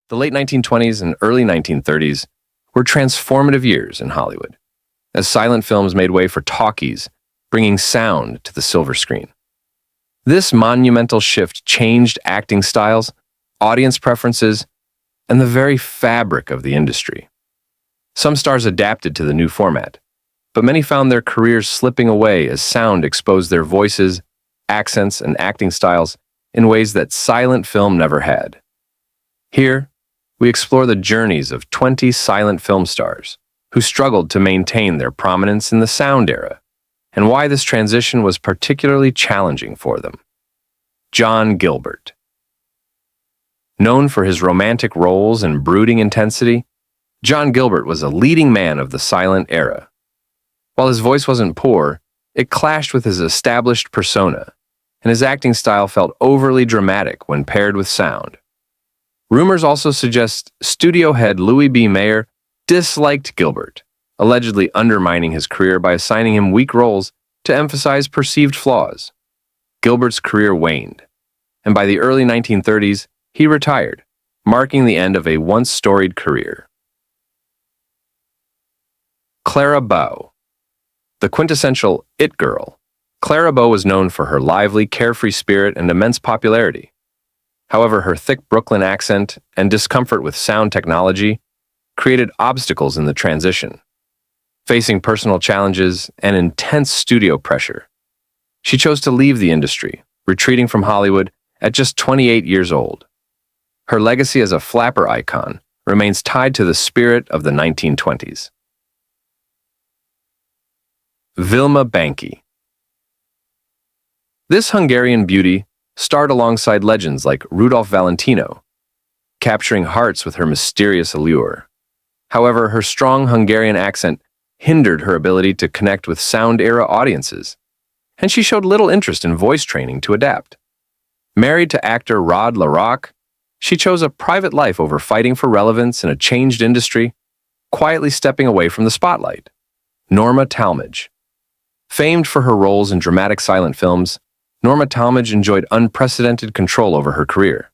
The late 1920s and early 1930s were transformative years in Hollywood, as silent films made way for talkies, bringing sound to the silver screen. This monumental shift changed acting styles, audience preferences, and the very fabric of the industry. Some stars adapted to the new format, but many found their careers slipping away as sound exposed their voices, accents, and acting styles in ways that silent film never had. Here, we explore the journeys of 20 silent film stars who struggled to maintain their prominence in the sound era, and why this transition was particularly challenging for them. John Gilbert. Known for his romantic roles and brooding intensity, John Gilbert was a leading man of the silent era. While his voice wasn't poor, it clashed with his established persona, and his acting style felt overly dramatic when paired with sound. Rumors also suggest studio head Louis B. Mayer disliked Gilbert, allegedly undermining his career by assigning him weak roles to emphasize perceived flaws. Gilbert's career waned, and by the early 1930s, he retired, marking the end of a once storied career. Clara Bow. The quintessential it girl, Clara Bow was known for her lively, carefree spirit and immense popularity. However, her thick Brooklyn accent and discomfort with sound technology created obstacles in the transition. Facing personal challenges and intense studio pressure, she chose to leave the industry, retreating from Hollywood at just 28 years old. Her legacy as a flapper icon remains tied to the spirit of the 1920s. Vilma Bánky. This Hungarian beauty starred alongside legends like Rudolph Valentino, capturing hearts with her mysterious allure. However, her strong Hungarian accent hindered her ability to connect with sound-era audiences, and she showed little interest in voice training to adapt. Married to actor Rod LaRocque, she chose a private life over fighting for relevance in a changed industry, quietly stepping away from the spotlight. Norma Talmadge. Famed for her roles in dramatic silent films, Norma Talmadge enjoyed unprecedented control over her career.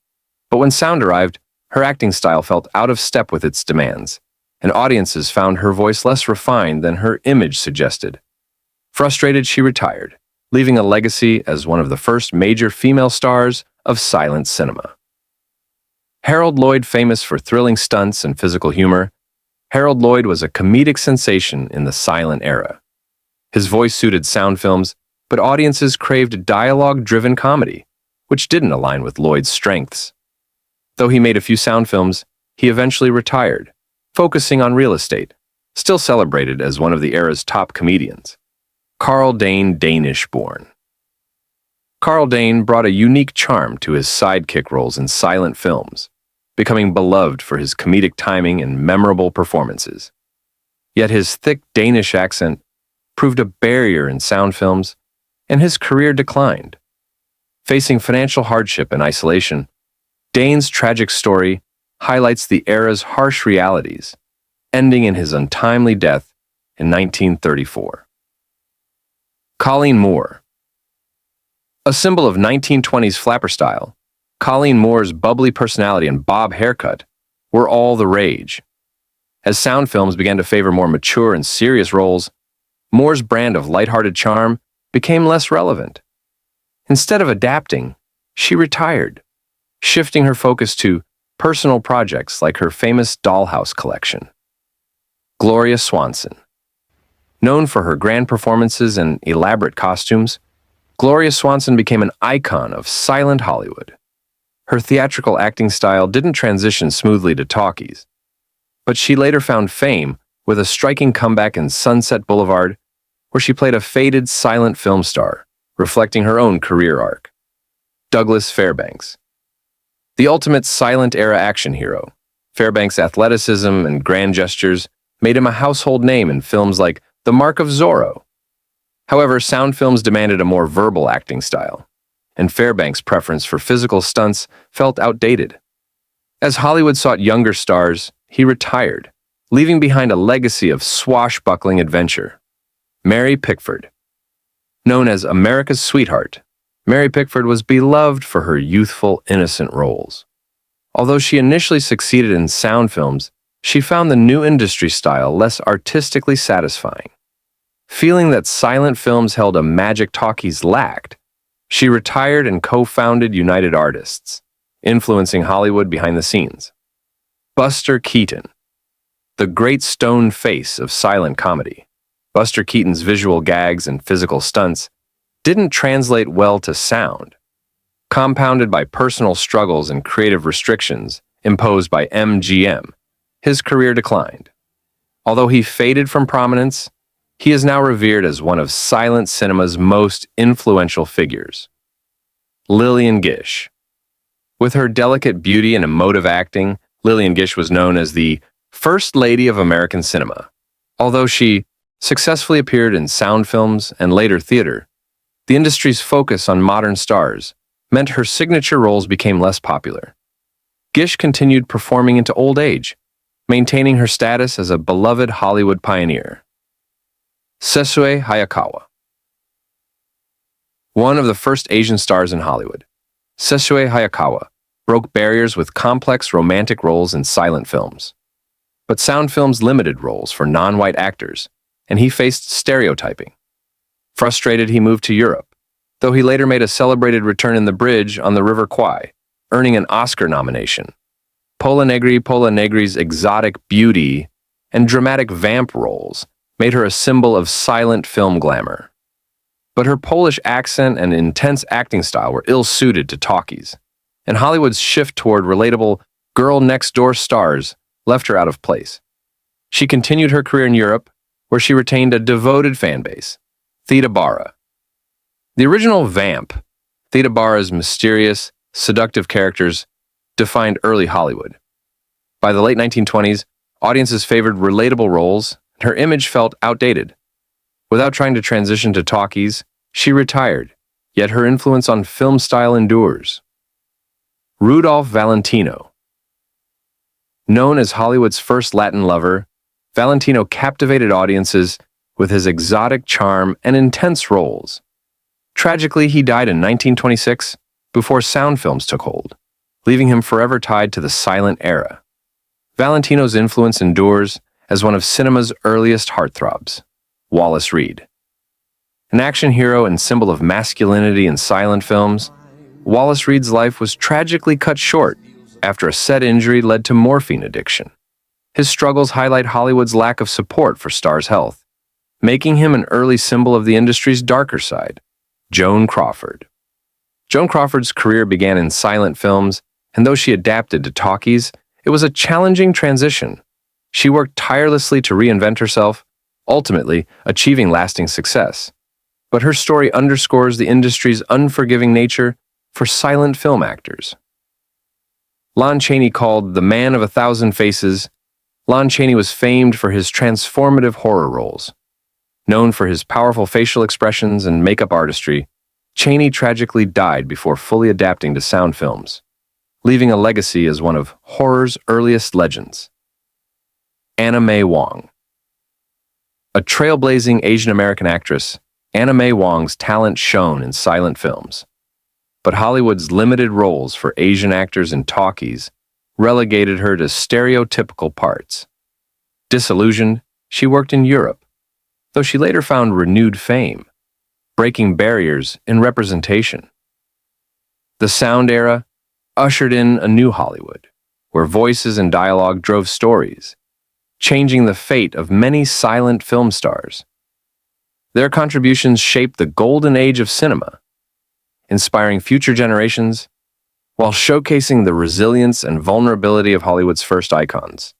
But when sound arrived, her acting style felt out of step with its demands, and audiences found her voice less refined than her image suggested. Frustrated, she retired, leaving a legacy as one of the first major female stars of silent cinema. Harold Lloyd. Famous for thrilling stunts and physical humor, Harold Lloyd was a comedic sensation in the silent era. His voice suited sound films, but audiences craved dialogue-driven comedy, which didn't align with Lloyd's strengths. Though he made a few sound films, he eventually retired, focusing on real estate, still celebrated as one of the era's top comedians. Karl Dane. Danish-born. Karl Dane brought a unique charm to his sidekick roles in silent films, becoming beloved for his comedic timing and memorable performances. Yet his thick Danish accent proved a barrier in sound films, and his career declined. Facing financial hardship and isolation, Dane's tragic story highlights the era's harsh realities, ending in his untimely death in 1934. Colleen Moore. A symbol of 1920s flapper style, Colleen Moore's bubbly personality and bob haircut were all the rage. As sound films began to favor more mature and serious roles, Moore's brand of lighthearted charm became less relevant. Instead of adapting, she retired, shifting her focus to personal projects like her famous dollhouse collection. Gloria Swanson. Known for her grand performances and elaborate costumes, Gloria Swanson became an icon of silent Hollywood. Her theatrical acting style didn't transition smoothly to talkies, but she later found fame with a striking comeback in Sunset Boulevard, where she played a faded silent film star, reflecting her own career arc. Douglas Fairbanks. The ultimate silent-era action hero, Fairbanks' athleticism and grand gestures made him a household name in films like The Mark of Zorro. However, sound films demanded a more verbal acting style, and Fairbanks' preference for physical stunts felt outdated. As Hollywood sought younger stars, he retired, leaving behind a legacy of swashbuckling adventure. Mary Pickford. Known as America's sweetheart, Mary Pickford was beloved for her youthful, innocent roles. Although she initially succeeded in sound films, she found the new industry style less artistically satisfying. Feeling that silent films held a magic talkies lacked, she retired and co-founded United Artists, influencing Hollywood behind the scenes. Buster Keaton, the great stone face of silent comedy. Buster Keaton's visual gags and physical stunts didn't translate well to sound. Compounded by personal struggles and creative restrictions imposed by MGM, his career declined. Although he faded from prominence, he is now revered as one of silent cinema's most influential figures. Lillian Gish. With her delicate beauty and emotive acting, Lillian Gish was known as the First Lady of American cinema. Although she successfully appeared in sound films and later theater, the industry's focus on modern stars meant her signature roles became less popular. Gish continued performing into old age, maintaining her status as a beloved Hollywood pioneer. Sessue Hayakawa. One of the first Asian stars in Hollywood, Sessue Hayakawa broke barriers with complex romantic roles in silent films. But sound films limited roles for non-white actors, and he faced stereotyping. Frustrated, he moved to Europe, though he later made a celebrated return in The Bridge on the River Kwai, earning an Oscar nomination. Pola Negri's exotic beauty and dramatic vamp roles made her a symbol of silent film glamour. But her Polish accent and intense acting style were ill-suited to talkies, and Hollywood's shift toward relatable girl-next-door stars left her out of place. She continued her career in Europe, where she retained a devoted fan base. Theda Bara. The original vamp, Theda Bara's mysterious, seductive characters, defined early Hollywood. By the late 1920s, audiences favored relatable roles, and her image felt outdated. Without trying to transition to talkies, she retired, yet her influence on film style endures. Rudolph Valentino. Known as Hollywood's first Latin lover, Valentino captivated audiences with his exotic charm and intense roles. Tragically, he died in 1926 before sound films took hold, leaving him forever tied to the silent era. Valentino's influence endures as one of cinema's earliest heartthrobs, Wallace Reed. An action hero and symbol of masculinity in silent films, Wallace Reed's life was tragically cut short after a set injury led to morphine addiction. His struggles highlight Hollywood's lack of support for stars' health, making him an early symbol of the industry's darker side. Joan Crawford. Joan Crawford's career began in silent films, and though she adapted to talkies, it was a challenging transition. She worked tirelessly to reinvent herself, ultimately achieving lasting success. But her story underscores the industry's unforgiving nature for silent film actors. Lon Chaney, called the Man of a Thousand Faces, Lon Chaney was famed for his transformative horror roles. Known for his powerful facial expressions and makeup artistry, Chaney tragically died before fully adapting to sound films, leaving a legacy as one of horror's earliest legends. Anna May Wong. A trailblazing Asian American actress, Anna May Wong's talent shone in silent films. But Hollywood's limited roles for Asian actors in talkies relegated her to stereotypical parts. Disillusioned, she worked in Europe, though she later found renewed fame, breaking barriers in representation. The sound era ushered in a new Hollywood, where voices and dialogue drove stories, changing the fate of many silent film stars. Their contributions shaped the golden age of cinema, inspiring future generations while showcasing the resilience and vulnerability of Hollywood's first icons.